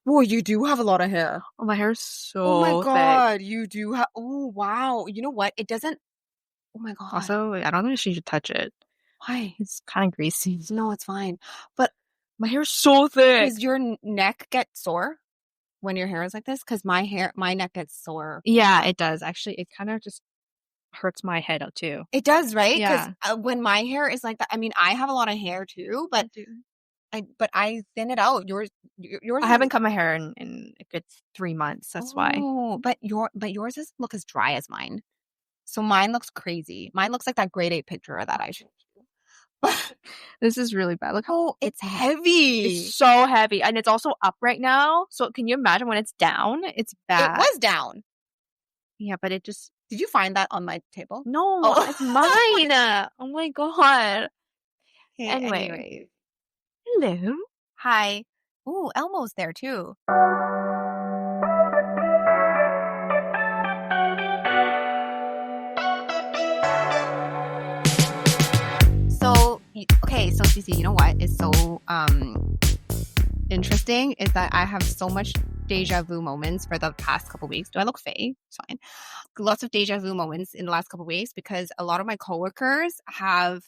Boy, you do have a lot of hair. Oh, my hair is Oh my so thick. God, you do have. Oh, wow. You know what? It doesn't. Oh my God. Also, I don't think she should touch it. Why? It's kind of greasy. No, it's fine. But My hair is so thick. does your neck get sore when your hair is like this? Because my neck gets sore. Yeah, it does. Actually, it kind of just hurts my head out too. It does, right? Because Yeah. when my hair is like that, I mean, I have a lot of hair too, but Dude. I thin it out. Yours I haven't cut my hair in a good 3 months. That's why. Oh, but yours doesn't look as dry as mine. So mine looks crazy. Mine looks like that grade 8 picture that I showed you. This is really bad. Look how it's heavy. It's so heavy. And it's also up right now. So can you imagine when it's down? It's bad. It was down. Yeah, but it just... Did you find that on my table? No, Oh. it's mine. Oh my God. Okay, Anyway. Hello. Hi. Ooh, Elmo's there too. So Cece, you know what is so interesting is that I have so much deja vu moments for the past couple weeks. Do I look fey? It's fine. Lots of deja vu moments in the last couple weeks because a lot of my coworkers have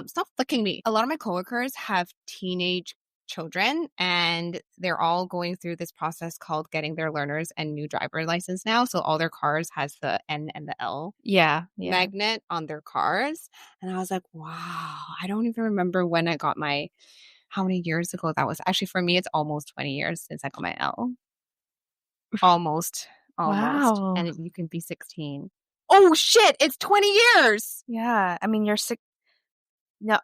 stop flicking me. A lot of my coworkers have teenage children and they're all going through this process called getting their learners and new driver license now. So all their cars has the N and the L magnet on their cars. And I was like, wow, I don't even remember when I got how many years ago that was. Actually, for me, it's almost 20 years since I got my L. Almost. Wow. And you can be 16. Oh shit, it's 20 years. Yeah. I mean, you're No,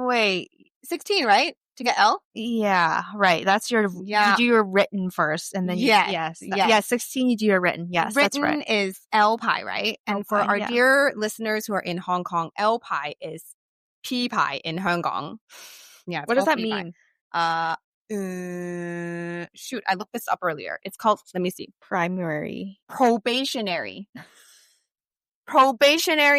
wait. 16, right? To get L? Yeah, right. That's you do your written first and then yes. 16 you do your written. Yes, that's right. Written is L pie, right? And for our dear listeners who are in Hong Kong, L pie is P pie in Hong Kong. Yeah. What does that mean? Shoot, I looked this up earlier. It's called, let me see. Probationary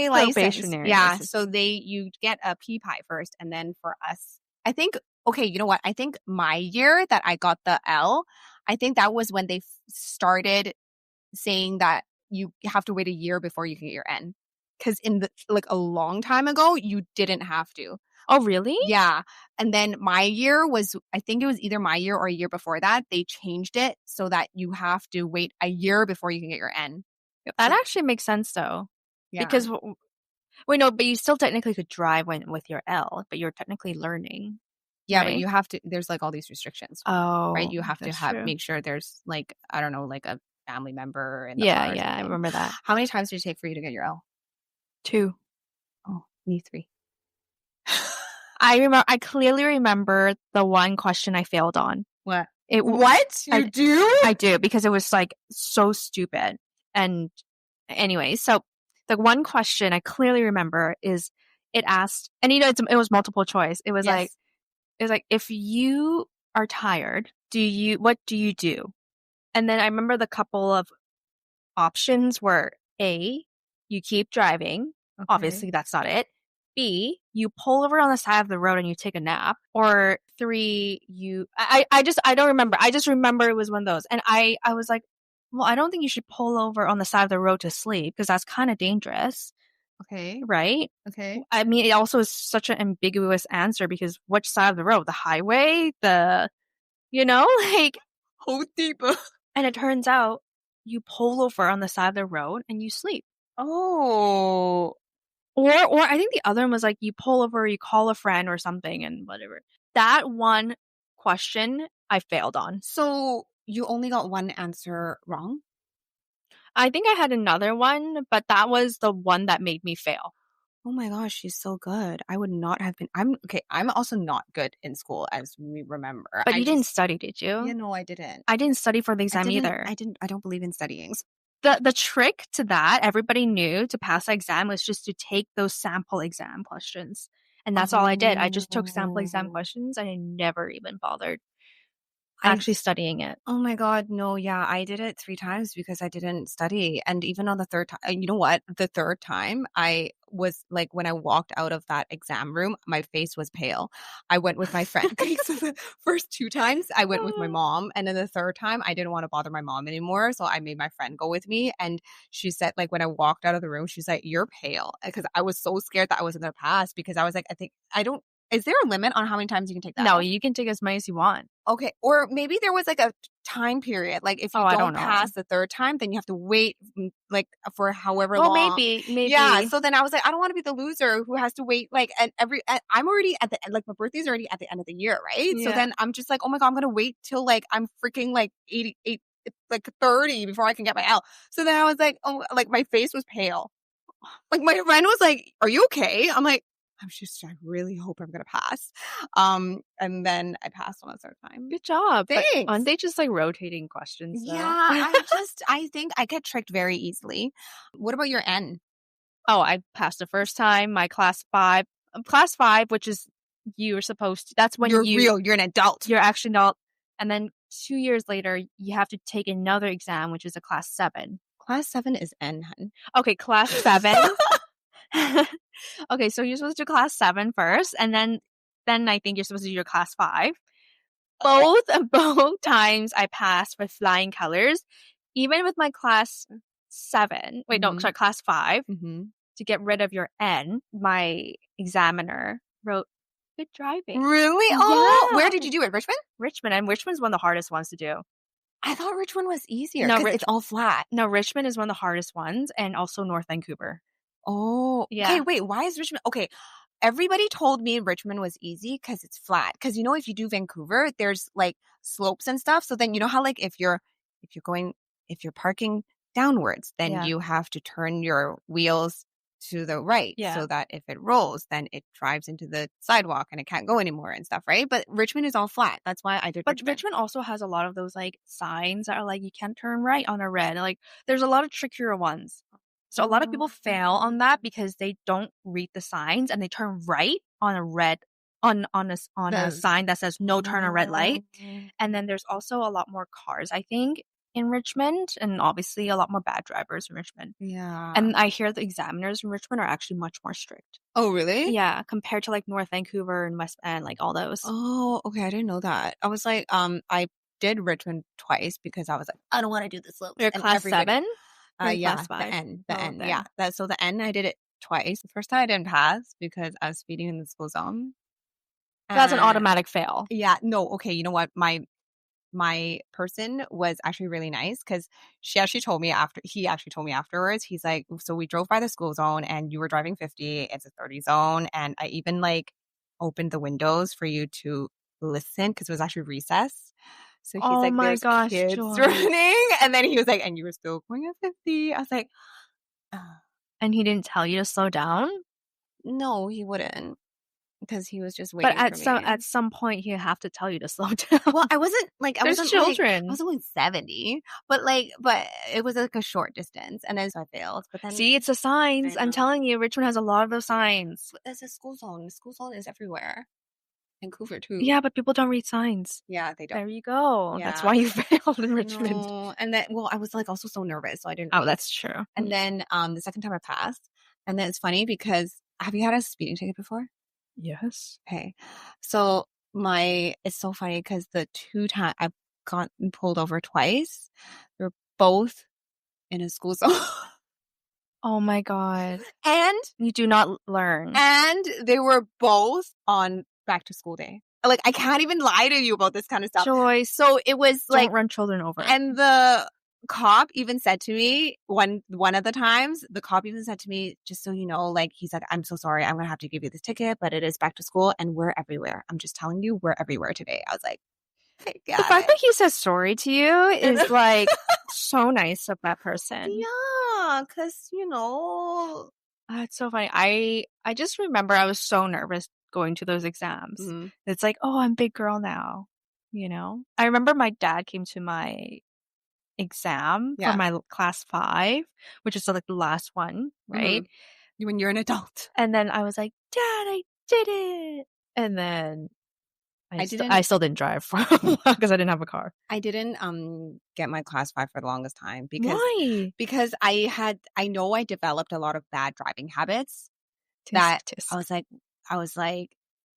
license. Yeah. So you get a P pie first, and then for us, I think. Okay, you know what? I think my year that I got the L, I think that was when they started saying that you have to wait a year before you can get your N. Because in a long time ago, you didn't have to. Oh, really? Yeah. And then my year was, I think it was either my year or a year before that, they changed it so that you have to wait a year before you can get your N. That actually makes sense though. Yeah. Because, wait, no, but you still technically could drive with your L, but you're technically learning. Yeah, right? But you have to, there's all these restrictions. Oh. Right? You have to make sure there's I don't know, a family member in the car. Yeah, I remember that. How many times did it take for you to get your L? 2. Oh, me 3. I clearly remember the one question I failed on. What? What? You do? I do, because it was so stupid. And anyway, so the one question I clearly remember is it asked, and it was multiple choice. It was if you are tired, what do you do? And then I remember the couple of options were A, you keep driving. Okay. Obviously, that's not it. B, you pull over on the side of the road and you take a nap. Or 3, I don't remember. I just remember it was one of those. And I was like, well, I don't think you should pull over on the side of the road to sleep because that's kind of dangerous. Okay. Right? Okay. I mean, it also is such an ambiguous answer because which side of the road? The highway? How deep? And it turns out you pull over on the side of the road and you sleep. Oh. Or I think the other one was you pull over, you call a friend or something and whatever. That one question I failed on. So you only got one answer wrong? I think I had another one, but that was the one that made me fail. Oh my gosh, she's so good. I would not have been. I'm also not good in school, as we remember. But you didn't study, did you? Yeah, no, I didn't. I didn't study for the exam either. I don't believe in studying. The trick to that, everybody knew to pass the exam was just to take those sample exam questions. And that's all I did. I just took sample exam questions and I never even bothered. actually studying it. Oh my God, no, yeah, I did it 3 times because I didn't study. And even on the third time, you know what? The third time, I was like, when I walked out of that exam room, my face was pale. I went with my friend. Okay, so the first 2 times, I went with my mom. And then the third time, I didn't want to bother my mom anymore. So I made my friend go with me. And she said, like, when I walked out of the room, she's like, "You're pale." Because I was so scared that I wasn't going to pass because I was like, is there a limit on how many times you can take that No, off? you can take as many as you want. Okay, or maybe there was like a time period. Like if you I don't don't know. pass the third time, then you have to wait like for however Well, long. maybe. Yeah. So then I was like, I don't want to be the loser who has to wait like I'm already at the end, like my birthday's already at the end of the year, right? So Yeah. then I'm just like, oh my God, I'm gonna wait till like I'm freaking like 88, like 30 before I can get my L. So then I was like, oh, like my face was pale. Like my friend was like, "Are you okay?" I'm like, I really hope I'm gonna pass. And then I passed on the third time. Good job. But Thanks. aren't they just like rotating questions? Though? Yeah, I think I get tricked very easily. What about your N? Oh, I passed the first time. My class 5, which is you were supposed to. That's when You're an adult. You're actually an adult. And then 2 years later, you have to take another exam, which is a class 7. Class 7 is N, hun. Okay, class 7. Okay, so you're supposed to do class 7 first, and then I think you're supposed to do your class 5. Both times I passed with flying colors. Even with my class 7, sorry, class 5, to get rid of your N, my examiner wrote, "Good driving." Really? Oh, Yeah. where did you do it? Richmond? Richmond, and Richmond's one of the hardest ones to do. I thought Richmond was easier No, because it's all flat. No, Richmond is one of the hardest ones, and also North Vancouver. Oh, Yeah. Okay, wait, why is Richmond? Okay, everybody told me Richmond was easy because it's flat. Because you know, if you do Vancouver, there's like slopes and stuff. So then you know how like if you're parking downwards, then Yeah. you have to turn your wheels to the right so that if it rolls, then it drives into the sidewalk and it can't go anymore and stuff, right? But Richmond is all flat. That's why I did But Richmond. Richmond also has a lot of those like signs that are like you can't turn right on a red. Like there's a lot of trickier ones. So a lot of people fail on that because they don't read the signs and they turn right on a red on a sign that says no turn on red light. And then there's also a lot more cars, I think, in Richmond, and obviously a lot more bad drivers in Richmond. Yeah. And I hear the examiners in Richmond are actually much more strict. Oh, really? Yeah, compared to like North Vancouver and West End, like all those. Oh, okay. I didn't know that. I was like, I did Richmond twice because I was like, I don't want to do the slopes. You're class 7? Yeah, class 5? the N. Yeah. So the N, I did it twice. The first time I didn't pass because I was speeding in the school zone. That's an automatic fail. Yeah. No. Okay. You know what? My person was actually really nice because he actually told me afterwards, he's like, so we drove by the school zone and you were driving 50, it's a 30 zone. And I even like opened the windows for you to listen because it was actually recess. So he's like, my there's gosh, kids Joy. running. And then he was like, and you were still going at 50. I was like, And he didn't tell you to slow down? No, he wouldn't. Because he was just waiting. But at some point he have to tell you to slow down. Well, I wasn't like I There's wasn't children. I was only 70, but it was like a short distance, and then so I failed. But then see, it's the signs. I'm telling you, Richmond has a lot of those signs. There's a school zone. The school zone is everywhere. Vancouver too. Yeah, but people don't read signs. Yeah, they don't. There you go. Yeah. That's why you failed in Richmond. No. And then, I was like also so nervous, so I didn't. Oh, that's true. And then, the second time I passed, and then it's funny because have you had a speeding ticket before? Yes. Okay. So it's so funny because the 2 times I've gotten pulled over twice, they're both in a school zone. Oh my God. And you do not learn. And they were both on back to school day. Like, I can't even lie to you about this kind of stuff. Joyce, so it was don't like run children over. And the cop even said to me one of the times, the cop even said to me, just so you know, like, he's like, I'm so sorry, I'm gonna have to give you this ticket, but it is back to school and we're everywhere. I'm just telling you, we're everywhere today. I was like, the fact that he says sorry to you is like so nice of that person. Yeah, because it's so funny. I just remember I was so nervous going to those exams. Mm-hmm. It's like, oh, I'm a big girl now. I remember my dad came to my exam for my class 5, which is like the last one, right? Mm-hmm. When you're an adult. And then I was like, Dad, I did it. And then I still didn't drive for because I didn't have a car. I didn't get my class 5 for the longest time Why? because I know I developed a lot of bad driving habits that I was like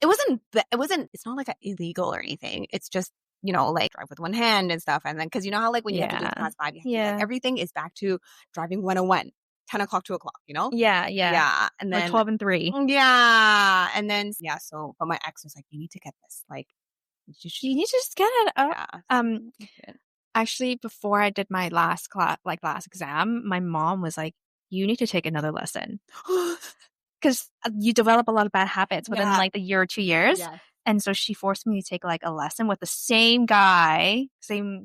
it's not like illegal or anything. It's just, you know, like drive with one hand and stuff. And then, cause you know how like when you have to do class 5, you have to, like, everything is back to driving 101, 10 o'clock, 2 o'clock, you know? Yeah. And then like 12 and 3. Yeah. And then, so, but my ex was like, you need to get this. Like, you need to just get it. Actually, before I did my last exam, my mom was like, you need to take another lesson. Because you develop a lot of bad habits within like a year or 2 years. Yes. And so she forced me to take like a lesson with the same guy, same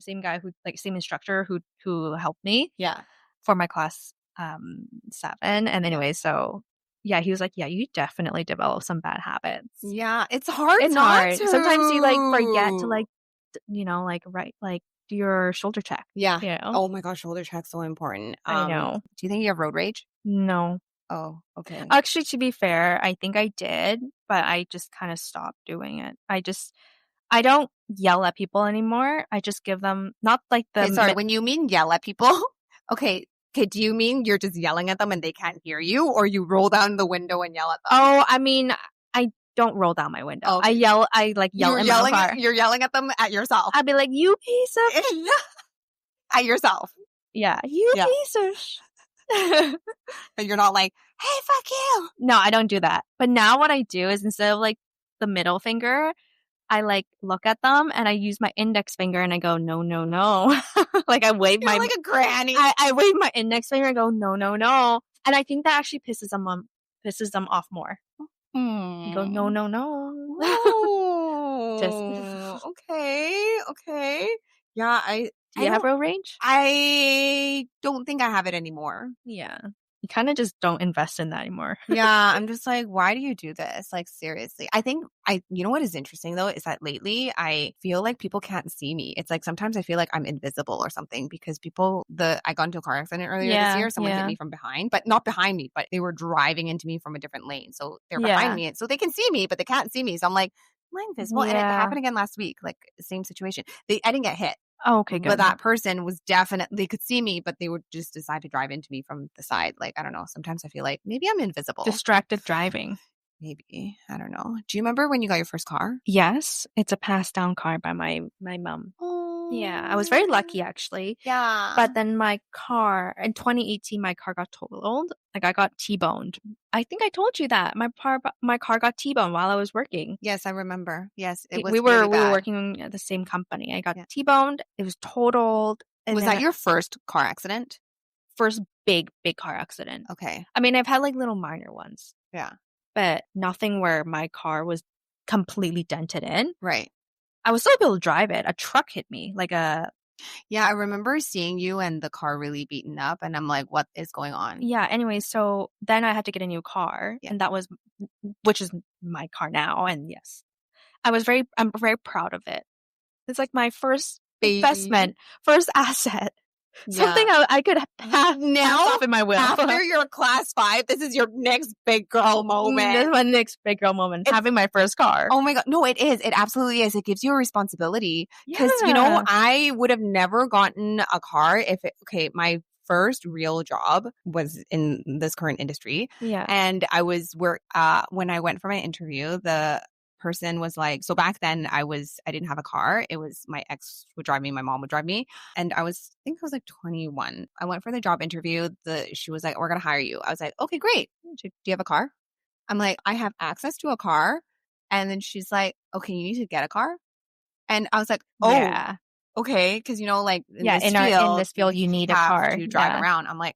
instructor who helped me. Yeah. For my class 7. And anyway, so yeah, he was like, yeah, you definitely develop some bad habits. Yeah, it's hard. It's hard. Sometimes you like forget to like, you know, like do your shoulder check. Yeah. You know? Oh my gosh, shoulder check's so important. I know. Do you think you have road rage? No. Oh, okay. Actually, to be fair, I think I did, but I just kind of stopped doing it. I don't yell at people anymore. I just give them, not like the... Okay, sorry, when you mean yell at people, okay, do you mean you're just yelling at them and they can't hear you, or you roll down the window and yell at them? Oh, I mean, I don't roll down my window. Okay. I yell in my car. You're yelling at them at yourself. I'd be like, you piece of... At yourself. Yeah, you piece of... And you're not like, hey, fuck you. No, I don't do that. But now what I do is instead of like the middle finger, I like look at them and I use my index finger and I go, no, no, no. Like I wave You're like a granny. I wave my index finger and go, no, no, no. And I think that actually pisses them off more. You go, no, no, no. Just okay. Yeah, Do you have road rage? I don't think I have it anymore. Yeah. You kind of just don't invest in that anymore. Yeah. I'm just like, why do you do this? Like, seriously. I think you know what is interesting though, is that lately I feel like people can't see me. It's like sometimes I feel like I'm invisible or something because I got into a car accident earlier this year. Someone hit me from behind, but not behind me, but they were driving into me from a different lane. So they're behind me. So they can see me, but they can't see me. So I'm like, am I invisible? And it happened again last week, like same situation. I didn't get hit. Oh, okay, good. But that person was they could see me, but they would just decide to drive into me from the side. Like, I don't know. Sometimes I feel like maybe I'm invisible. Distracted driving. Maybe. I don't know. Do you remember when you got your first car? Yes. It's a passed down car by my mom. Oh. Yeah. I was very lucky actually. Yeah. But then my car, in 2018, my car got totaled. Like I got T-boned. I think I told you that. My car got T-boned while I was working. Yes, I remember. Yes. It was we were working at the same company. I got T-boned. It was totaled. Was that your first car accident? First big car accident. Okay. I mean, I've had like little minor ones. Yeah. But nothing where my car was completely dented in. Right. I was still able to drive it. A truck hit me. Yeah, I remember seeing you and the car really beaten up. And I'm like, what is going on? Yeah. Anyway, so then I had to get a new car. Yeah. And which is my car now. And yes, I'm very proud of it. It's like my first investment, first asset. Yeah. Something I could have now in my will. After your class 5, this is your next big girl moment. This is my next big girl moment. Having my first car. Oh my God. No, it is. It absolutely is. It gives you a responsibility. Because, you know, I would have never gotten a car my first real job was in this current industry. Yeah. And I was when I went for my interview, the person was like, so back then I didn't have a car. It was my ex would drive me, my mom would drive me. And I think I was like 21. I went for the job interview. She was like, we're going to hire you. I was like, okay, great. Do you have a car? I'm like, I have access to a car. And then she's like, okay, you need to get a car. And I was like, oh, yeah. Okay. Cause you know, like in this field, you need a car to drive around. I'm like,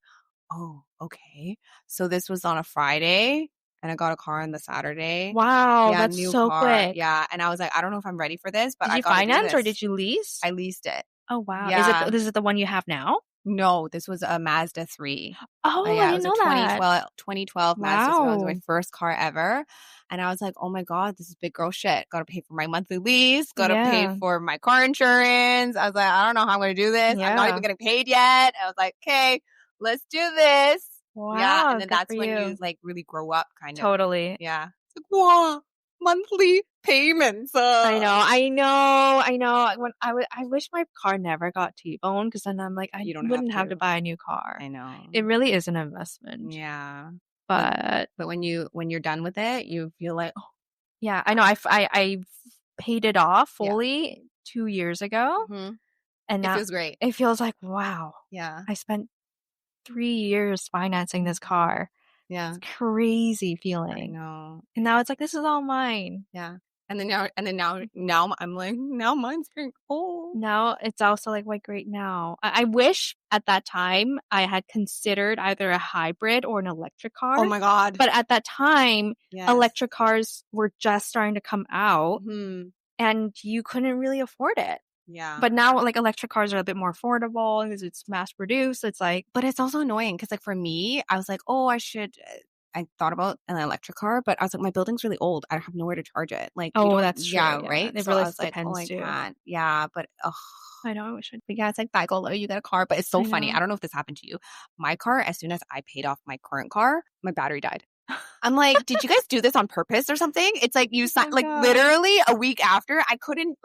oh, okay. So this was on a Friday. And I got a car on the Saturday. Wow, that's so quick. Yeah, and I was like, I don't know if I'm ready for this, but did you finance or did you lease? I leased it. Oh wow, yeah. Is it the one you have now? No, this was a Mazda 3. Oh, yeah, I didn't know that. 2012 Mazda 3. It was my first car ever. And I was like, oh my God, this is big girl shit. Got to pay for my monthly lease. Got to pay for my car insurance. I was like, I don't know how I'm going to do this. Yeah. I'm not even getting paid yet. I was like, okay, let's do this. Wow. Yeah. And then that's when you like really grow up kind of. Totally. Yeah. It's like, wow. monthly payments. I know. When I wish my car never got T-boned, because then I'm like, I wouldn't have to buy a new car. I know. It really is an investment. Yeah. But when you're done with it, you feel like, oh. Yeah, I know. I paid it off fully 2 years ago. Mm-hmm. And it now feels great. It feels like, wow. Yeah. I spent 3 years financing this car. Yeah. It's crazy feeling. I know. And now it's like, this is all mine. Yeah. And then now I'm like, now mine's getting old. Now it's also like, wait, great now. I wish at that time I had considered either a hybrid or an electric car. Oh my God. But at that time, electric cars were just starting to come out, and you couldn't really afford it. Yeah. But now, like, electric cars are a bit more affordable because it's mass produced. It's like, but it's also annoying because, like, for me, I was like, oh, I thought about an electric car, but I was like, my building's really old. I have nowhere to charge it. Like, that's true. Yeah, right. It so really I was depends like, oh, too. I can't. Yeah, but I know. I wish I'd. But yeah, it's like, Golo, you got a car, but it's so funny. I don't know if this happened to you. My car, as soon as I paid off my current car, my battery died. I'm like, did you guys do this on purpose or something? It's like you signed, like, literally a week after. I couldn't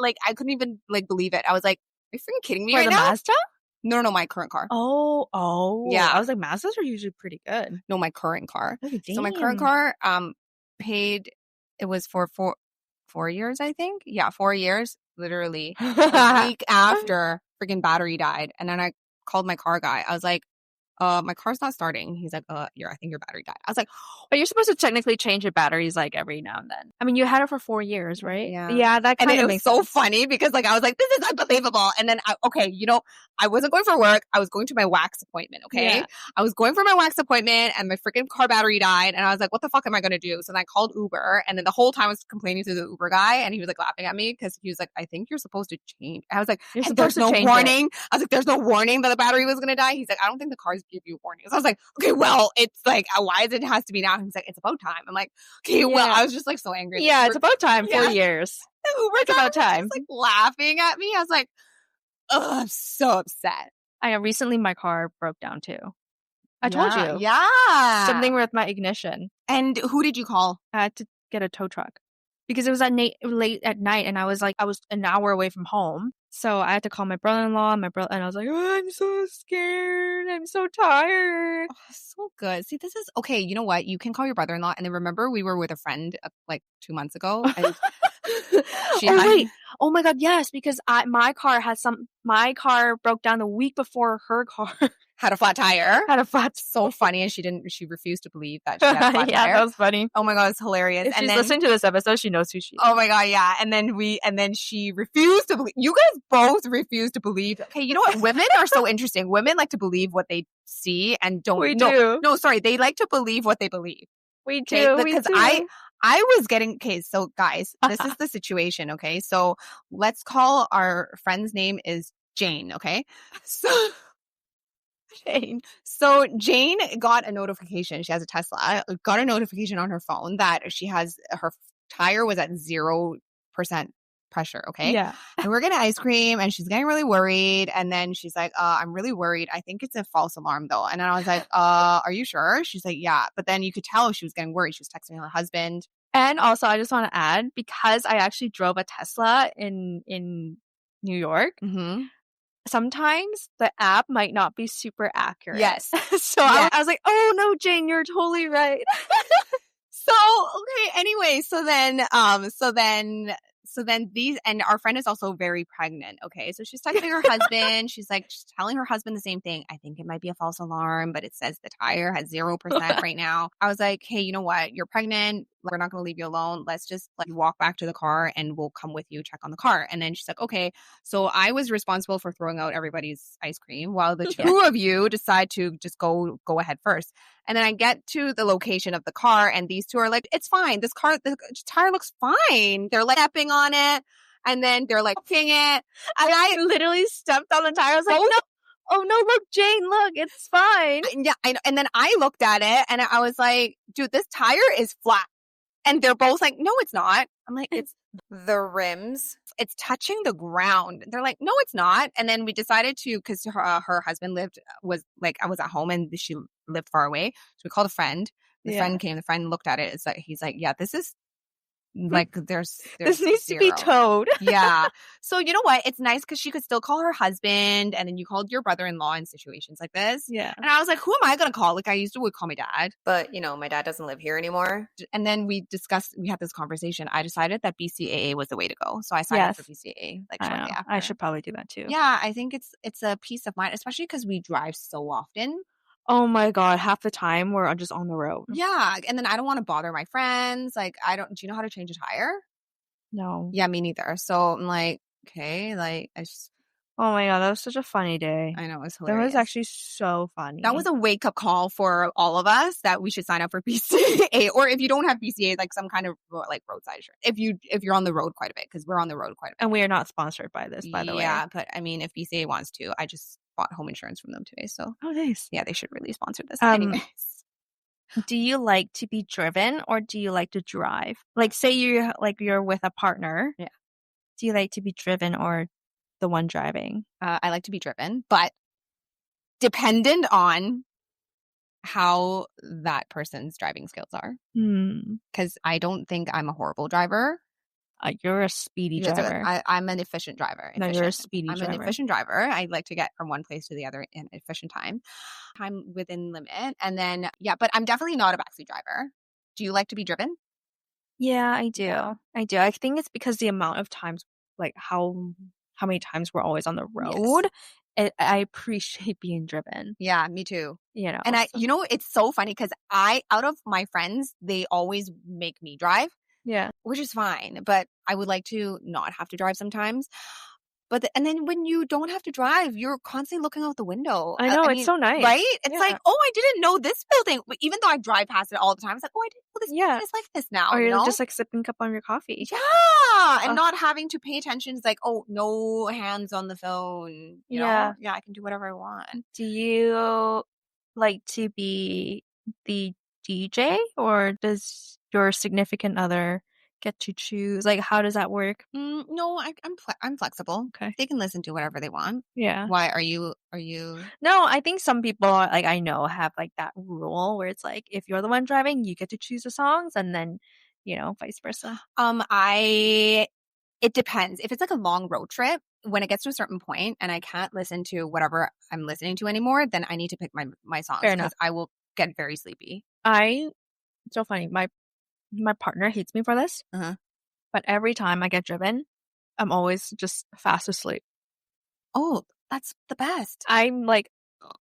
even like believe it. I was like, are you freaking kidding me right now? Mazda? No, my current car. Oh. Yeah. I was like, Mazdas are usually pretty good. No, my current car. Oh, so my current car, paid, it was for 4 years, I think. Yeah, 4 years, literally. A week after freaking battery died. And then I called my car guy. I was like, my car's not starting. He's like, I think your battery died. I was like, but you're supposed to technically change your batteries like every now and then. I mean, you had it for 4 years, right? Yeah. Yeah, that kind of makes so sense. funny because, like, I was like, this is unbelievable. And then, I wasn't going for work. I was going to my wax appointment, okay? Yeah. I was going for my wax appointment and my freaking car battery died. And I was like, what the fuck am I going to do? So then I called Uber. And then the whole time I was complaining to the Uber guy. And he was, like, laughing at me because he was like, I think you're supposed to change. I was like, there's no warning. I was like, there's no warning that the battery was going to die. He's like, I don't think the cars give you warnings. I was like, okay, well, it's like, why is it has to be now? He's like, it's about time. I'm like, okay, well, I was just like so angry. Yeah, it's about time. 4 years. It's about time. Just, like, laughing at me. I was like, oh, I'm so upset. Recently my car broke down too. I told you. Yeah. Something with my ignition. And who did you call? I had to get a tow truck because it was late at night, and I was an hour away from home. So I had to call my brother-in-law and I was like, oh, I'm so scared. I'm so tired. Oh, so good. See, this is okay. You know what? You can call your brother-in-law. And then remember, we were with a friend like 2 months ago. And wait. Oh my God. Yes. Because my car broke down the week before her car had a flat tire. So funny. And she refused to believe that she had a flat tire. Yeah, that was funny. Oh my God, it's hilarious. If she's listening to this episode, she knows who she is. Oh my God, yeah. And then she refused to believe. You guys both refused to believe. Okay, you know what? Women are so interesting. Women like to believe what they see and don't. We do. No, sorry. They like to believe what they believe. We do. Because I was getting, okay, so guys, this is the situation, okay? So let's call our friend's name is Jane, okay? So Jane got a notification. She has a Tesla. Got a notification on her phone that her tire was at 0% pressure. Okay. Yeah. And we're getting ice cream and she's getting really worried. And then she's like, I'm really worried. I think it's a false alarm though. And then I was like, are you sure? She's like, yeah. But then you could tell she was getting worried. She was texting her husband. And also I just want to add, because I actually drove a Tesla in New York. Mm-hmm. Sometimes the app might not be super accurate. Yes. So yeah. I was like, oh no, Jane, you're totally right. So, okay. Anyway, so then these, and our friend is also very pregnant. Okay. So she's texting her husband. She's telling her husband the same thing. I think it might be a false alarm, but it says the tire has 0% right now. I was like, hey, you know what? You're pregnant. We're not going to leave you alone. Let's just walk back to the car and we'll come with you, check on the car. And then she's like, okay. So I was responsible for throwing out everybody's ice cream while the two of you decide to just go ahead first. And then I get to the location of the car and these two are like, it's fine. The tire looks fine. They're like stepping on it and then they're like picking it. And I literally stepped on the tire. I was like, no. Oh no, look, Jane, look, it's fine. Yeah, I know. And then I looked at it and I was like, dude, this tire is flat. And they're both like, no, it's not. I'm like, it's the rims. It's touching the ground. They're like, no, it's not. And then we decided to, because her husband I was at home and she lived far away. So we called a friend. The friend came. The friend looked at it. It's like, he's like, yeah, this is Like there's This needs to be zero. towed. Yeah. So you know what? It's nice because she could still call her husband, and then you called your brother-in-law in situations like this. Yeah. And I was like, who am I going to call? Like I used to would call my dad. But, you know, my dad doesn't live here anymore. And then we had this conversation. I decided that BCAA was the way to go. So I signed up for BCAA like shortly after. I should probably do that too. Yeah, I think it's a peace of mind, especially because we drive so often. Oh my God, half the time we're just on the road. Yeah, and then I don't want to bother my friends. Like do you know how to change a tire? No. Yeah, me neither. So I'm like, okay, like oh my God, that was such a funny day. I know, it was hilarious. That was actually so funny. That was a wake-up call for all of us that we should sign up for BCAA, or if you don't have BCAA, like some kind of like roadside insurance. If you're on the road quite a bit, because we're on the road quite a bit. And we are not sponsored by this, by the way. Yeah, but I mean, if BCAA wants to, I just bought home insurance from them today. So nice. Yeah, they should really sponsor this. Anyways. Do you like to be driven or do you like to drive? Like say you're with a partner. Yeah. Do you like to be driven or the one driving? I like to be driven, but dependent on how that person's driving skills are. Because I don't think I'm a horrible driver. You're a speedy driver. I'm an efficient driver. No, you're a speedy driver. I'm an efficient driver. I like to get from one place to the other in efficient time within limit. And then, yeah, but I'm definitely not a backseat driver. Do you like to be driven? Yeah, I do. Yeah. I do. I think it's because the amount of times, like how many times we're always on the road. Yes. I appreciate being driven. Yeah, me too. You know, and it's so funny because out of my friends, they always make me drive. Yeah. Which is fine, but I would like to not have to drive sometimes. But and then when you don't have to drive, you're constantly looking out the window. I know, it's so nice. Right? It's like, oh, I didn't know this building. Even though I drive past it all the time, it's like, oh, I didn't know this building is like this now. Or you're just like sipping up on your coffee. Yeah. And not having to pay attention. It's like, oh, no hands on the phone. You know? Yeah, I can do whatever I want. Do you like to be the DJ or does your significant other get to choose? Like, how does that work? No, I'm flexible. Okay, they can listen to whatever they want. Yeah. Why are you? No, I think some people like I know have like that rule where it's like if you're the one driving, you get to choose the songs, and then vice versa. It depends. If it's like a long road trip, when it gets to a certain point and I can't listen to whatever I'm listening to anymore, then I need to pick my songs because I will get very sleepy. It's so funny. My partner hates me for this, but every time I get driven, I'm always just fast asleep. Oh, that's the best. I'm like,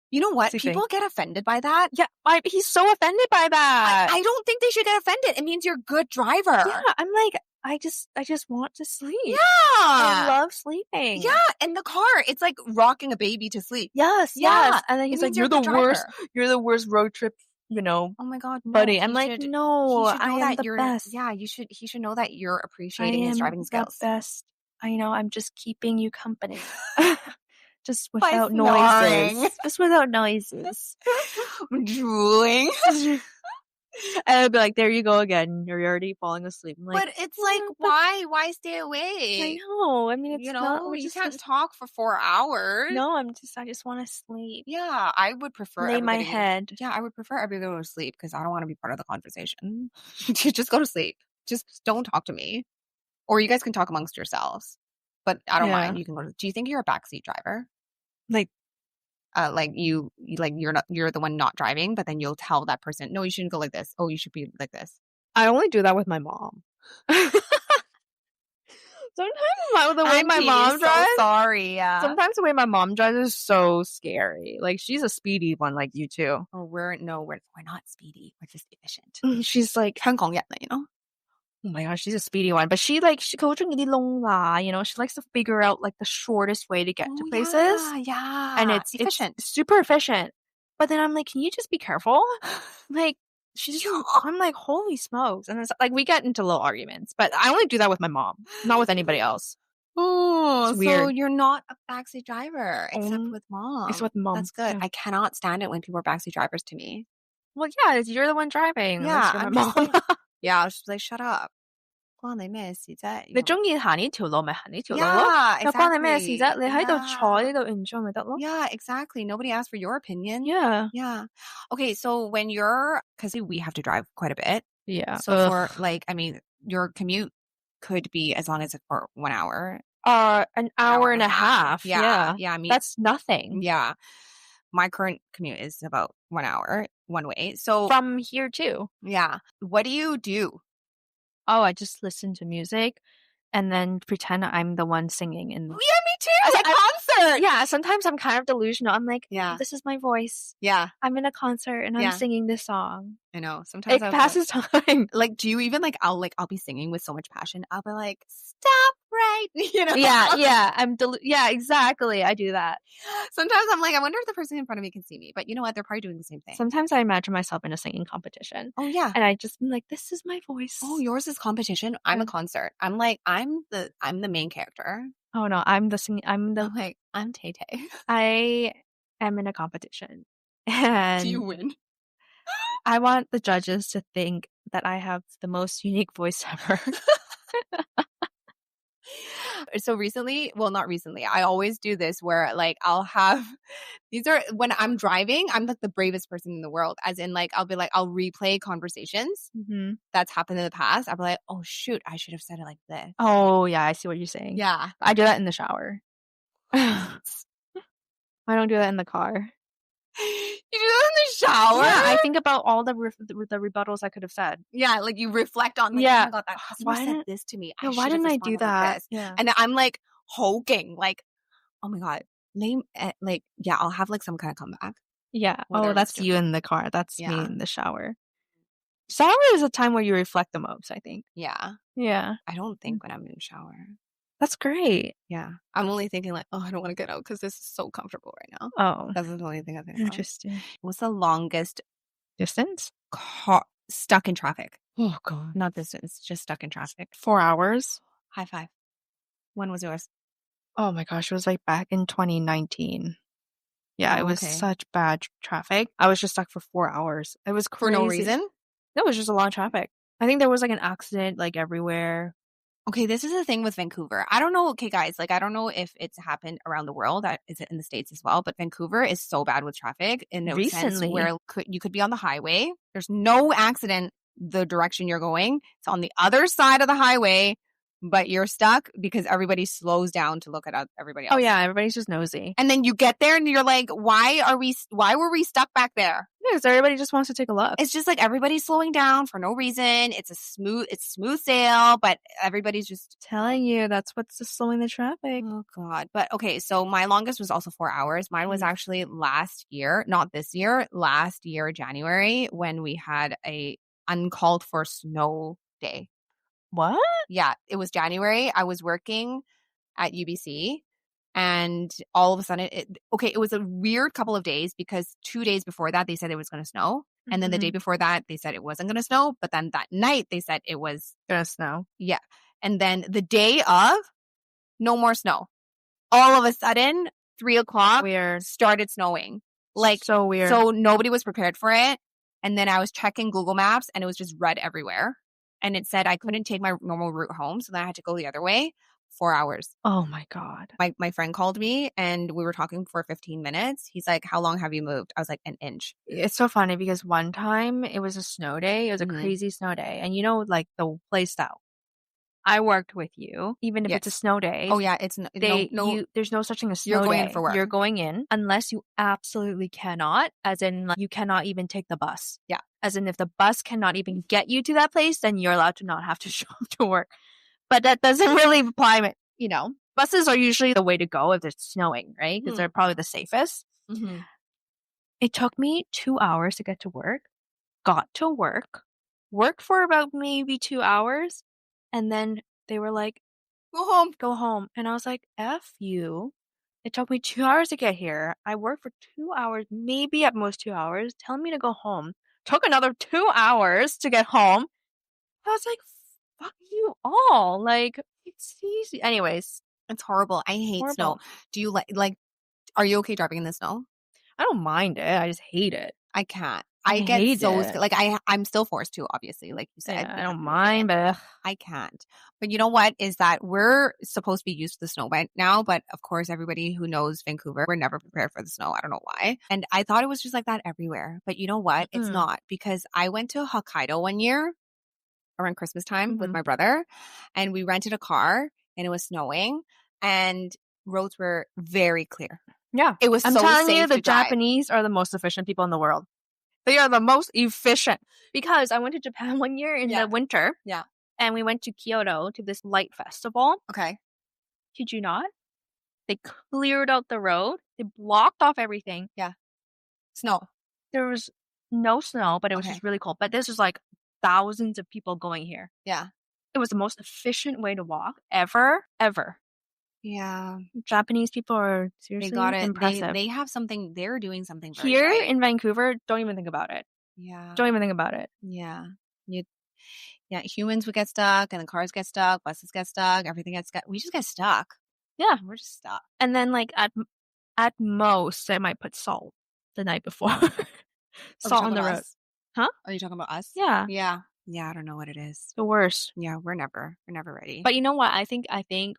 you know what? Sleeping. People get offended by that. Yeah, he's so offended by that. I don't think they should get offended. It means you're a good driver. Yeah, I'm like, I just want to sleep. Yeah. I love sleeping. Yeah, in the car, it's like rocking a baby to sleep. Yes. And then he's like, you're the worst. You're the worst road trip. Oh my God, no, buddy. I'm like, no, I am the best. Yeah, he should know that you're appreciating his driving skills. The best. I know. I'm just keeping you company. Just without noises. Just without noises. I'm drooling. And I'd be like, there you go again. You're already falling asleep. I'm like, but it's like, why stay awake? I know. I mean, it's you can't talk for 4 hours. No, I just want to sleep. Yeah, I would prefer lay my head. Yeah, I would prefer everybody to go to sleep because I don't want to be part of the conversation. Just go to sleep. Just don't talk to me. Or you guys can talk amongst yourselves. But I don't mind. You can go to. Do you think you're a backseat driver? You're the one not driving, but then you'll tell that person, no, you shouldn't go like this. Oh, you should be like this. I only do that with my mom. Sometimes the way my mom drives. So sorry, yeah. Sometimes the way my mom drives is so scary. Like she's a speedy one, like you too. Oh, we're not speedy. We're just efficient. She's like 香港人, Oh my gosh, she's a speedy one. But she likes to figure out like the shortest way to get to places. Yeah. And it's efficient. It's super efficient. But then I'm like, can you just be careful? Like I'm like, holy smokes. And it's like we get into little arguments. But I only do that with my mom, not with anybody else. Oh, it's weird. So you're not a backseat driver except with mom. It's with mom. That's good. Yeah. I cannot stand it when people are backseat drivers to me. Well, yeah, you're the one driving. Yeah, I'm my mom. Yeah, I was just like, shut up. 關你咩事啫？你中意行呢條路咪行呢條路咯， exactly. 又關你咩事啫？你喺度坐呢度 enjoy 咪得咯。 Yeah, exactly. Nobody asked for your opinion. Yeah. Yeah. Okay, so when because we have to drive quite a bit, Yeah. So for like, I mean, your commute could be as long as for 1 hour. An hour and a half. Yeah. Yeah. I mean, that's nothing. yeah. My current commute is about 1 hour one way. So From here too. yeah. What do you do? Oh, I just listen to music and then pretend I'm the one singing in Yeah, me too. Like concert. Yeah, sometimes I'm kind of delusional. I'm like, Yeah. this is my voice. Yeah. I'm in a concert and I'm Yeah. singing this song. I know. Sometimes It passes time. like, do you even like I'll be singing with so much passion. I'll be like, stop right. You know? Yeah. Yeah, exactly. I do that. Sometimes I'm like, I wonder if the person in front of me can see me. But you know what? They're probably doing the same thing. Sometimes I imagine myself in a singing competition. Oh yeah. And I just am like, this is my voice. Oh, yours is competition. I'm a concert. I'm like, I'm the main character. Oh no, I'm the singing. I'm Tay Tay. I am in a competition. And do you win? I want the judges to think that I have the most unique voice ever. So recently, well, not recently, I always do this where like I'll have these are when I'm driving, I'm like the bravest person in the world. As in, like, I'll be like, I'll replay conversations that's happened in the past. I'll be like, oh shoot, I should have said it like this. Oh yeah, I see what you're saying. Yeah. I do that in the shower. I don't do that in the car. You do that in the shower? Yeah, I think about all the rebuttals I could have said. Yeah, like you reflect on, like, oh my god, that customer said this to me. Yeah, why didn't I do that? Yeah. And I'm like hulking, like, oh my god, like, yeah, I'll have like some kind of comeback. Yeah. Oh, that's you in the car. That's me in the shower. Shower is a time where you reflect the most, I think. Yeah. Yeah. I don't think when I'm in the shower. That's great. Yeah. I'm only thinking like, oh, I don't want to get out because this is so comfortable right now. Oh. That's the only thing I think. Interesting. What's the longest distance? Stuck in traffic. Oh, God. Not distance, just stuck in traffic. 4 hours. High five. When was yours? Oh my gosh, it was like back in 2019. Yeah, it was such bad traffic. I was just stuck for 4 hours. It was crazy. For no reason? No, it was just a lot of traffic. I think there was like an accident like everywhere. Okay, this is the thing with Vancouver. I don't know. Okay, guys, like, I don't know if it's happened around the world. Is it in the States as well? But Vancouver is so bad with traffic in a sense where you could be on the highway. There's no accident the direction you're going. It's on the other side of the highway, but you're stuck because everybody slows down to look at everybody else. Oh yeah, everybody's just nosy. And then you get there and you're like, why were we stuck back there? Yeah, because everybody just wants to take a look. It's just like everybody's slowing down for no reason. It's smooth sail, but everybody's just telling you that's what's just slowing the traffic. Oh God. But okay, so my longest was also 4 hours. Mine was actually last year, not this year, last year, January, when we had a uncalled for snow day. What? Yeah, it was January. I was working at UBC and all of a sudden it was a weird couple of days because 2 days before that they said it was going to snow. And then the day before that they said it wasn't going to snow. But then that night they said it was going to snow. Yeah. And then the day of, no more snow. All of a sudden, 3:00 started snowing. Like, so weird. So nobody was prepared for it. And then I was checking Google Maps and it was just red everywhere. And it said I couldn't take my normal route home. So then I had to go the other way. 4 hours. Oh my God. My friend called me and we were talking for 15 minutes. He's like, how long have you moved? I was like, an inch. It's so funny because one time it was a snow day. It was a crazy snow day. And you know, like the place that I worked with you, even if it's a snow day. Oh yeah, there's no such thing as snow day. You're going in for work. You're going in unless you absolutely cannot, as in like, you cannot even take the bus. Yeah. As in if the bus cannot even get you to that place, then you're allowed to not have to show up to work. But that doesn't really apply, you know. Buses are usually the way to go if it's snowing, right? Because they're probably the safest. Mm-hmm. It took me 2 hours to get to work. Got to worked for about maybe 2 hours. And then they were like, go home. And I was like, F you. It took me 2 hours to get here. I worked for 2 hours, maybe at most 2 hours, telling me to go home. Took another 2 hours to get home. I was like, fuck you all. Like, it's easy. Anyways. It's horrible. I hate snow. Do you like, are you okay driving in the snow? I don't mind it. I just hate it. I can't. I get so like I'm still forced to, obviously, like you said. Yeah, I don't mind, but I can't. But you know what is that we're supposed to be used to the snow by now, but of course everybody who knows Vancouver, we're never prepared for the snow. I don't know why. And I thought it was just like that everywhere. But you know what? It's not, because I went to Hokkaido one year around Christmas time with Mhm. my brother, and we rented a car, and it was snowing, and roads were very clear. Yeah. It was I'm so telling you, safe the to drive. Japanese are the most efficient people in the world. They are the most efficient. Because I went to Japan one year in Yeah. the winter. Yeah. And we went to Kyoto to this light festival. Okay. Kid you not? They cleared out the road. They blocked off everything. Snow. There was no snow, but it was Okay. just really cold. But this was like thousands of people going here. Yeah. It was the most efficient way to walk ever. Yeah. Japanese people are They seriously got it. impressive. They have something. They're doing something very Here right. in Vancouver, don't even think about it. Yeah. Don't even think about it. Yeah. Yeah. Humans would get stuck, and the cars get stuck, buses get stuck, everything gets stuck. We just get stuck. Yeah. We're just stuck. And then like at most, I might put salt the night before. Are you Salt talking on the about road. us? Huh? Are you talking about us? Yeah. Yeah. Yeah. I don't know what it is. The worst. Yeah. We're never ready. But you know what? I think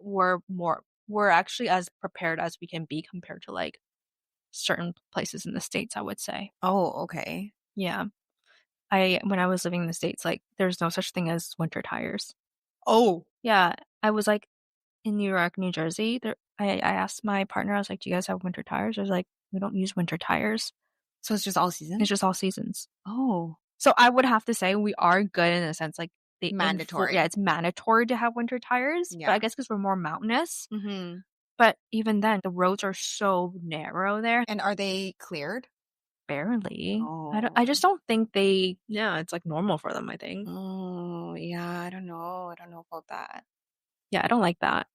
we're actually as prepared as we can be compared to like certain places in the States, I would say. oh, okay. Yeah. When I was living in the States, like there's no such thing as winter tires. Oh. Yeah. I was like in New York, New Jersey, I asked my partner, I was like, do you guys have winter tires? I was like, we don't use winter tires. So it's just all season? It's just all seasons. Oh. So I would have to say we are good in a sense, like they Mandatory. Yeah, it's mandatory to have winter tires. Yeah. But I guess because we're more mountainous. Mm-hmm. But even then, the roads are so narrow there. And are they cleared? Barely. Oh. I just don't think they. Yeah, it's like normal for them. I think. Oh, yeah. I don't know. I don't know about that. Yeah, I don't like that.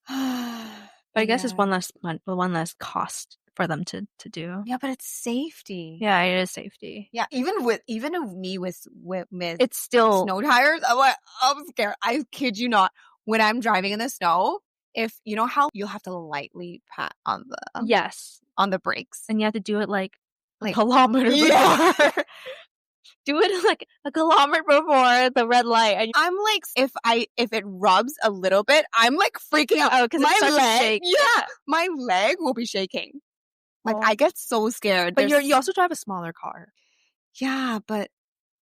But I guess it's Yeah. one less cost for them to do. Yeah, but it's safety. Yeah, it is safety. Yeah, even with me with It's still snow tires, I'm scared. I kid you not. When I'm driving in the snow, if you know how you'll have to lightly pat on the yes, on the brakes. and you have to do it like a Like- kilometer Yeah. before. Do it like a kilometer before the red light. And I'm like, if it rubs a little bit, I'm like freaking out. oh, because it starts to shake. Yeah, my leg will be shaking. Like Oh. I get so scared. But There's- you also drive a smaller car. yeah, but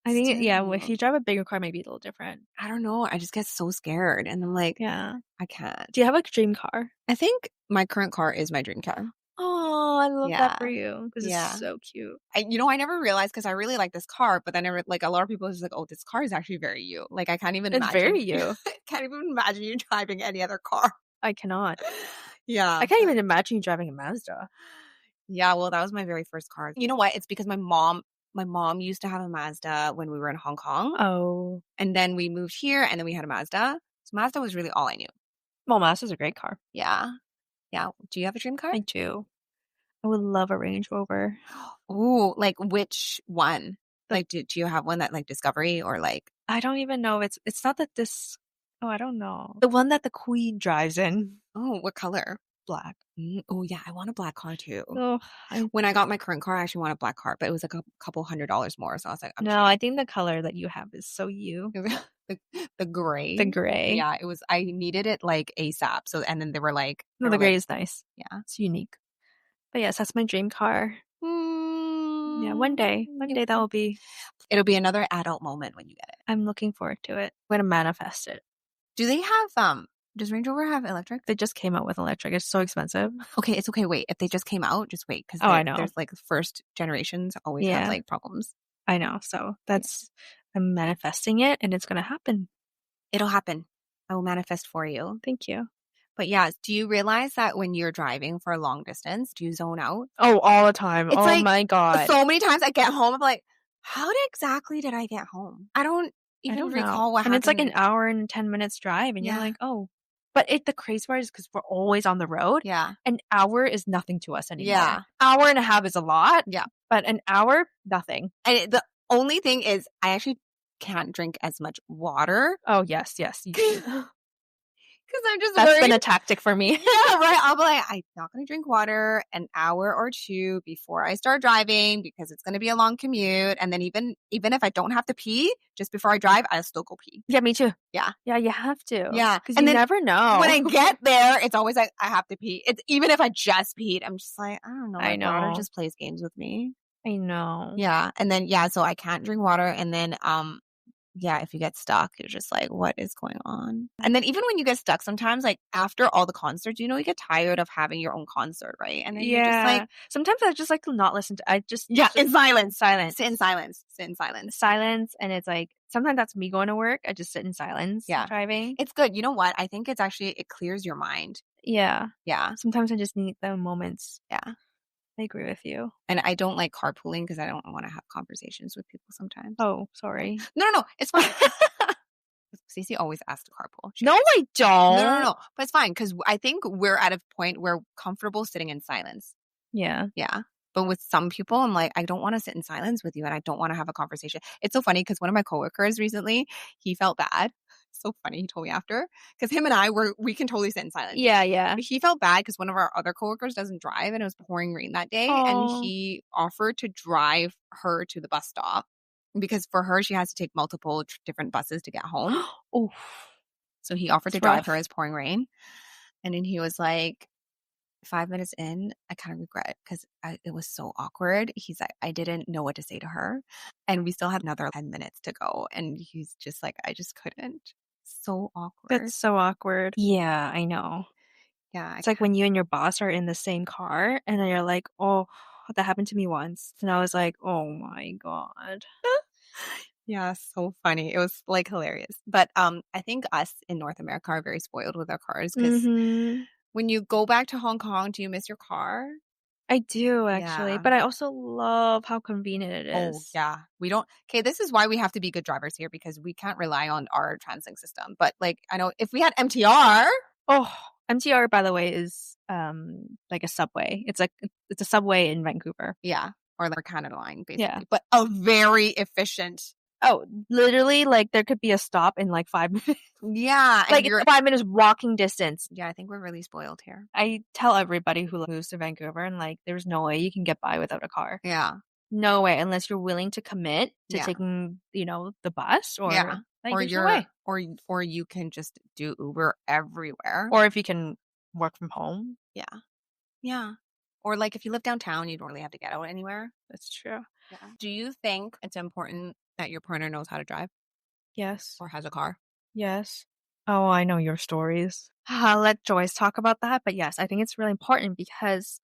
I think yeah, still. if you drive a bigger car, maybe a little different. I don't know. I just get so scared, and I'm like, Yeah. I can't. Do you have a dream car? I think my current car is my dream car. Oh, I love Yeah. that for you because Yeah. it's so cute. I never realized because I really like this car, but then like a lot of people is like, oh, this car is actually very you. Like I can't even It's imagine. very you. I can't even imagine you driving any other car. I cannot. Yeah. I can't even imagine you driving a Mazda. Yeah, well, that was my very first car. You know what? It's because my mom used to have a Mazda when we were in Hong Kong. Oh, And then we moved here and then we had a Mazda. So Mazda was really all I knew. well, Mazda's a great car. Yeah. Yeah. Do you have a dream car? I do. I would love a Range Rover. Ooh, like which one? Like do you have one that like Discovery or like I don't even know. It's not that this. Oh, I don't know. The one that the Queen drives in. oh, what color? Black. Oh yeah, I want a black car too. Oh, When I got my current car, I actually want a black car, but it was like a couple $100 more. So I was like, no, I think the color that you have is so you. the gray. The gray. Yeah, it was. I needed it like ASAP. So and then they were like, No, the gray is nice. Yeah. It's unique. But yes, that's my dream car. Yeah, one day that will be. It'll be another adult moment when you get it. I'm looking forward to it. I'm gonna manifest it. Do they have Does Range Rover have electric? They just came out with electric. It's so expensive. Okay, it's okay. Wait, if they just came out, just wait because Oh, I know. There's like first generations always Yeah. have like problems. I know. So I'm manifesting it, and it's gonna happen. It'll happen. I will manifest for you. Thank you. But yeah, do you realize that when you're driving for a long distance, do you zone out? Oh, all the time. It's oh like my god. So many times I get home, I'm like, how exactly did I get home? I don't even I don't recall know. what And happened. it's like an hour and 10 minutes drive, and Yeah. you're like, oh. But the crazy part is because we're always on the road. Yeah. An hour is nothing to us anymore. Yeah. Hour and a half is a lot. Yeah. But an hour, nothing. And the only thing is I actually can't drink as much water Oh yes, yes. because I'm just That's worried. been a tactic for me. Yeah, right. I'll be like, I'm not going to drink water an hour or two before I start driving because it's going to be a long commute. And then even if I don't have to pee, just before I drive, I'll still go pee. Yeah, me too. Yeah. Yeah, you have to. Yeah. Because And you then never know. when I get there, it's always like, I have to pee. It's even if I just peed, I'm just like, I don't know. I My daughter know. just plays games with me. I know. Yeah. And then, so I can't drink water. And then, yeah, if you get stuck, you're just like, what is going on? And then even when you get stuck, sometimes like after all the concerts, you get tired of having your own concert, right? And then you're just like, sometimes I just like to not listen to. in silence. Silence. Sit in silence. Sit in silence. Silence, and it's like sometimes that's me going to work. I just sit in silence. Yeah. Driving. It's good. You know what? I think it's actually it clears your mind. Yeah. Yeah. Sometimes I just need the moments. Yeah. I agree with you. And I don't like carpooling because I don't want to have conversations with people sometimes. Oh, sorry. No. It's fine. Stacey always asks to carpool. No, I don't. No. But it's fine because I think we're at a point where we're comfortable sitting in silence. Yeah. Yeah. But with some people, I'm like, I don't want to sit in silence with you and I don't want to have a conversation. It's so funny because one of my coworkers recently, he felt bad. So funny. He told me after because him and I we can totally sit in silence. Yeah. But he felt bad because one of our other coworkers doesn't drive and it was pouring rain that day. Aww. And he offered to drive her to the bus stop because for her, she has to take multiple different buses to get home. Oof. So he offered to drive her as pouring rain. And then he was like, 5 minutes in, I kind of regret because it was so awkward. He's like, I didn't know what to say to her. And we still had another 10 minutes to go. And he's just like, I just couldn't. So awkward. That's so awkward. Yeah, I know. Yeah. It's like when you and your boss are in the same car and then you're like, oh, that happened to me once. And I was like, oh my God. Yeah, so funny. It was like hilarious. But I think us in North America are very spoiled with our cars because when you go back to Hong Kong, do you miss your car? I do actually, Yeah. but I also love how convenient it is. Oh, yeah. We don't. Okay, this is why we have to be good drivers here because we can't rely on our transit system. But like, I know if we had MTR. Oh, MTR, by the way, is like a subway. It's a subway in Vancouver. Yeah, or like Canada Line, basically. Yeah. But a very efficient. Oh, literally, like there could be a stop in like 5 minutes. Yeah. Like 5 minutes walking distance. Yeah, I think we're really spoiled here. I tell everybody who moves to Vancouver and like there's no way you can get by without a car. Yeah. No way, unless you're willing to commit to taking, the bus or like, or you can just do Uber everywhere. Or if you can work from home. Yeah. Yeah. Or like if you live downtown, you don't really have to get out anywhere. That's true. Yeah. Do you think it's important that your partner knows how to drive Yes. or has a car? Yes. Oh, I know your stories. I'll let Joyce talk about that. But yes, I think it's really important because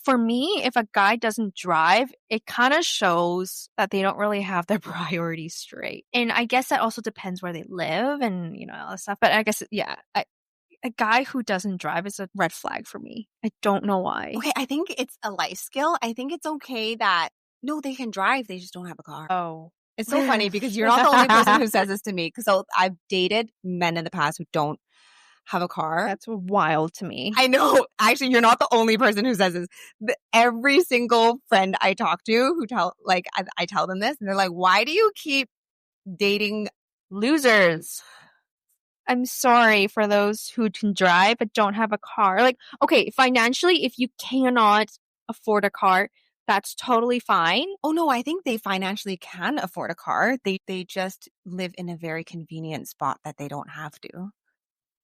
for me, if a guy doesn't drive, it kind of shows that they don't really have their priorities straight. And I guess that also depends where they live and, all that stuff. But I guess, yeah, a guy who doesn't drive is a red flag for me. I don't know why. Okay, I think it's a life skill. I think it's okay that, no, they can drive. They just don't have a car. Oh. It's so funny because you're not the only person who says this to me. Because I've dated men in the past who don't have a car. That's wild to me. I know. Actually, you're not the only person who says this. Every single friend I talk to who I tell them this and they're like, why do you keep dating losers? I'm sorry for those who can drive but don't have a car. Like, okay, financially, if you cannot afford a car, that's totally fine. Oh, no, I think they financially can afford a car. They just live in a very convenient spot that they don't have to.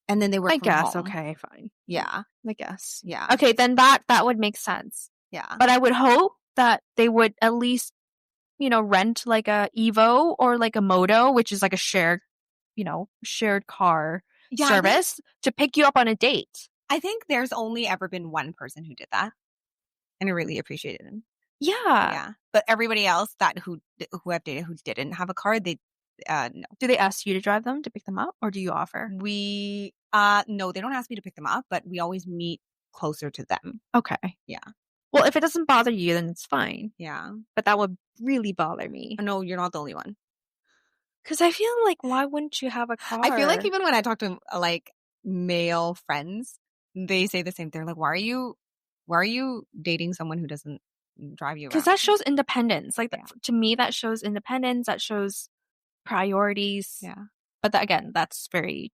And then they work from home. Okay, fine. Yeah. I guess. Yeah. Okay, then that would make sense. Yeah. But I would hope that they would at least, rent like a Evo or like a Moto, which is like a shared car service to pick you up on a date. I think there's only ever been one person who did that. And I really appreciated him. Yeah. Yeah. But everybody else who I've dated who didn't have a car, they no. Do they ask you to drive them to pick them up or do you offer? We no, they don't ask me to pick them up, but we always meet closer to them. Okay. Yeah. Well, if it doesn't bother you, then it's fine. Yeah. But that would really bother me. No, you're not the only one. Because I feel like, why wouldn't you have a car? I feel like even when I talk to like male friends, they say the same thing. Like, why are you dating someone who doesn't drive you around? Because that shows independence. Like, to me, that shows independence. That shows priorities. Yeah. But again, that's very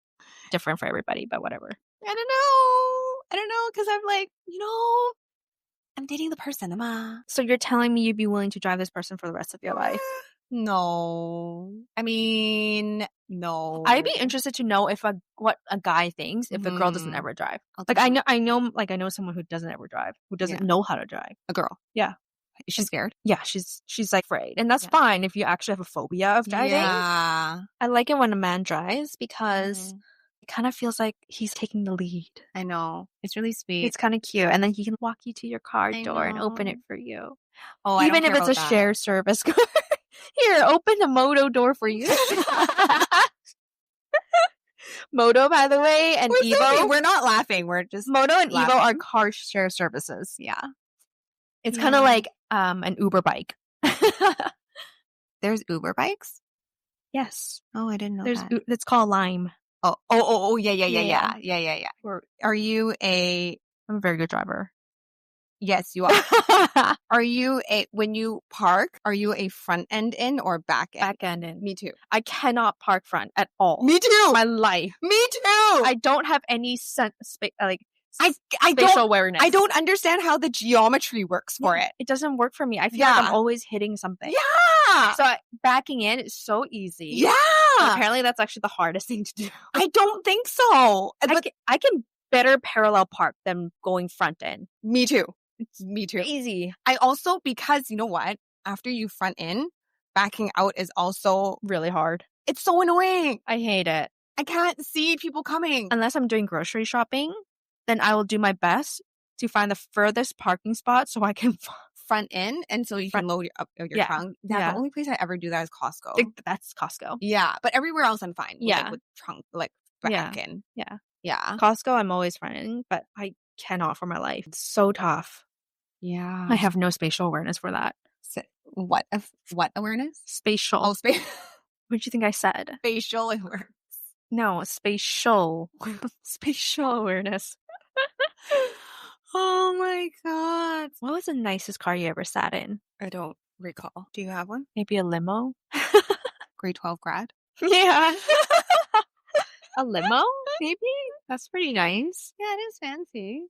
different for everybody, but whatever. I don't know. Because I'm like, I'm dating the person. So you're telling me you'd be willing to drive this person for the rest of your life? No. I mean, no. I'd be interested to know what a guy thinks if the girl doesn't ever drive. Like I know someone who doesn't ever drive, who doesn't know how to drive. A girl. Yeah. She's scared. Yeah, she's like afraid. And that's fine if you actually have a phobia of driving. Yeah. I like it when a man drives because it kind of feels like he's taking the lead. I know. It's really sweet. It's kind of cute. And then he can walk you to your car I door and open know. it for you. Oh, I Even don't if care it's a about that. shared service car. Here, open the Moto door for you. Moto, by the way, and We're Evo. sorry, we're not laughing. We're just Moto and Evo are laughing. car share services. Yeah. It's kind of like an Uber bike. There's Uber bikes? Yes. Oh, I didn't know There's that. it's called Lime. Oh, yeah. Yeah. Are you I'm a very good driver. Yes, you are. Are you when you park, are you a front end in or back end? Back end in. Me too. I cannot park front at all. Me too. My life. Me too. I don't have any I spatial awareness. I don't understand how the geometry works for it. It doesn't work for me. I feel like I'm always hitting something. Yeah. So backing in is so easy. Yeah. And apparently that's actually the hardest thing to do. I don't think so. I can better parallel park than going front end. Me too. Me too. Easy. I also, because you know what? After you front in, backing out is also really hard. It's so annoying. I hate it. I can't see people coming. Unless I'm doing grocery shopping, then I will do my best to find the furthest parking spot so I can front in and so you can load your trunk. The only place I ever do that is Costco. That's Costco. Yeah, but everywhere else I'm fine. Yeah. With trunk, back in. Yeah. Costco, I'm always front in, but I cannot for my life. It's so tough. Yeah. I have no spatial awareness for that. What awareness? Spatial. Oh, what did you think I said? Spatial awareness. No, spatial. Spatial awareness. Oh my God. What was the nicest car you ever sat in? I don't recall. Do you have one? Maybe a limo? Grade 12 grad? Yeah. A limo? Maybe? That's pretty nice. Yeah, it is fancy.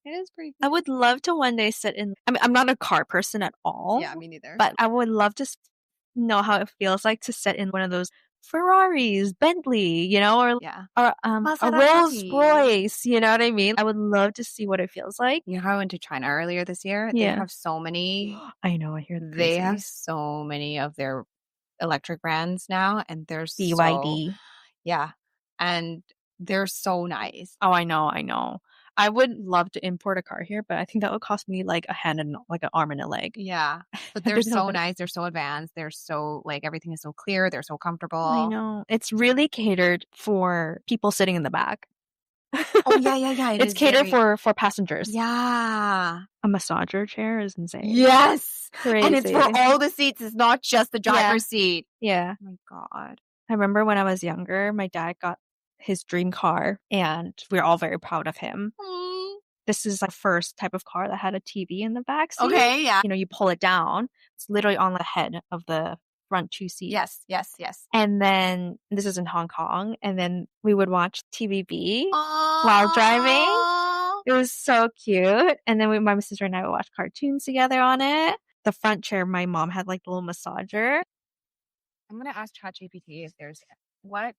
It is pretty cool. I would love to one day sit in... I mean, I'm not a car person at all. Yeah, me neither. But I would love to know how it feels like to sit in one of those Ferraris, Bentley, or a Rolls Royce, you know what I mean? I would love to see what it feels like. You know how I went to China earlier this year? They have so many... I know, I hear that. They have so many of their electric brands now, and they're BYD. Yeah. And they're so nice. Oh, I know. I would love to import a car here, but I think that would cost me like a hand and like an arm and a leg. Yeah. But they're so nice. They're so advanced. They're so everything is so clear. They're so comfortable. I know. It's really catered for people sitting in the back. Oh, yeah. It's catered for passengers. Yeah. A massager chair is insane. Yes. Crazy. And it's for all the seats. It's not just the driver's seat. Yeah. Oh my God. I remember when I was younger, my dad got his dream car and we're all very proud of him. This is the first type of car that had a TV in the back seat. Okay, yeah. You pull it down. It's literally on the head of the front two seats. Yes. And then this is in Hong Kong. And then we would watch TVB while driving. It was so cute. And then my sister and I would watch cartoons together on it. The front chair, my mom had like the little massager. I'm going to ask ChatGPT if there's what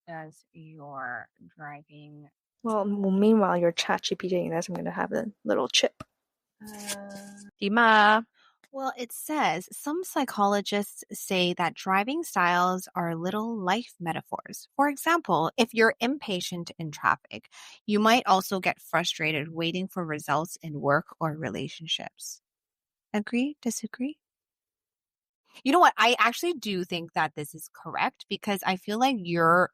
does your driving... Well, meanwhile, you're ChatGPTing this, I'm going to have a little chip. Dima. Well, it says some psychologists say that driving styles are little life metaphors. For example, if you're impatient in traffic, you might also get frustrated waiting for results in work or relationships. Agree? Disagree? You know what? I actually do think that this is correct because I feel like you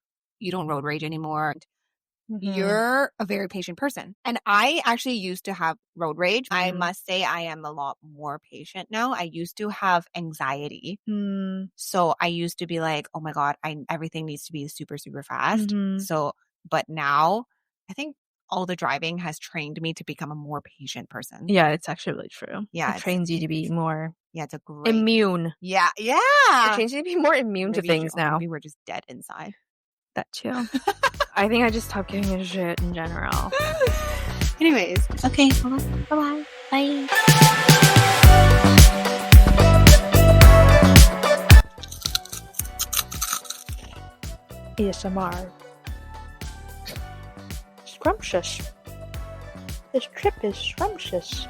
don't road rage anymore. Mm-hmm. You're a very patient person. And I actually used to have road rage. Mm-hmm. I must say I am a lot more patient now. I used to have anxiety. So I used to be like, oh my God, everything needs to be super, super fast. So, but now I think all the driving has trained me to become a more patient person. Yeah, it's actually really true. Yeah. It trains you to be more... Yeah, it's a great... Immune. Yeah. It trains you to be more immune to things now. We were just dead inside. That too. I think I just stopped giving a shit in general. Anyways. Okay. Bye-bye. Bye. ASMR. Scrumptious. This trip is scrumptious.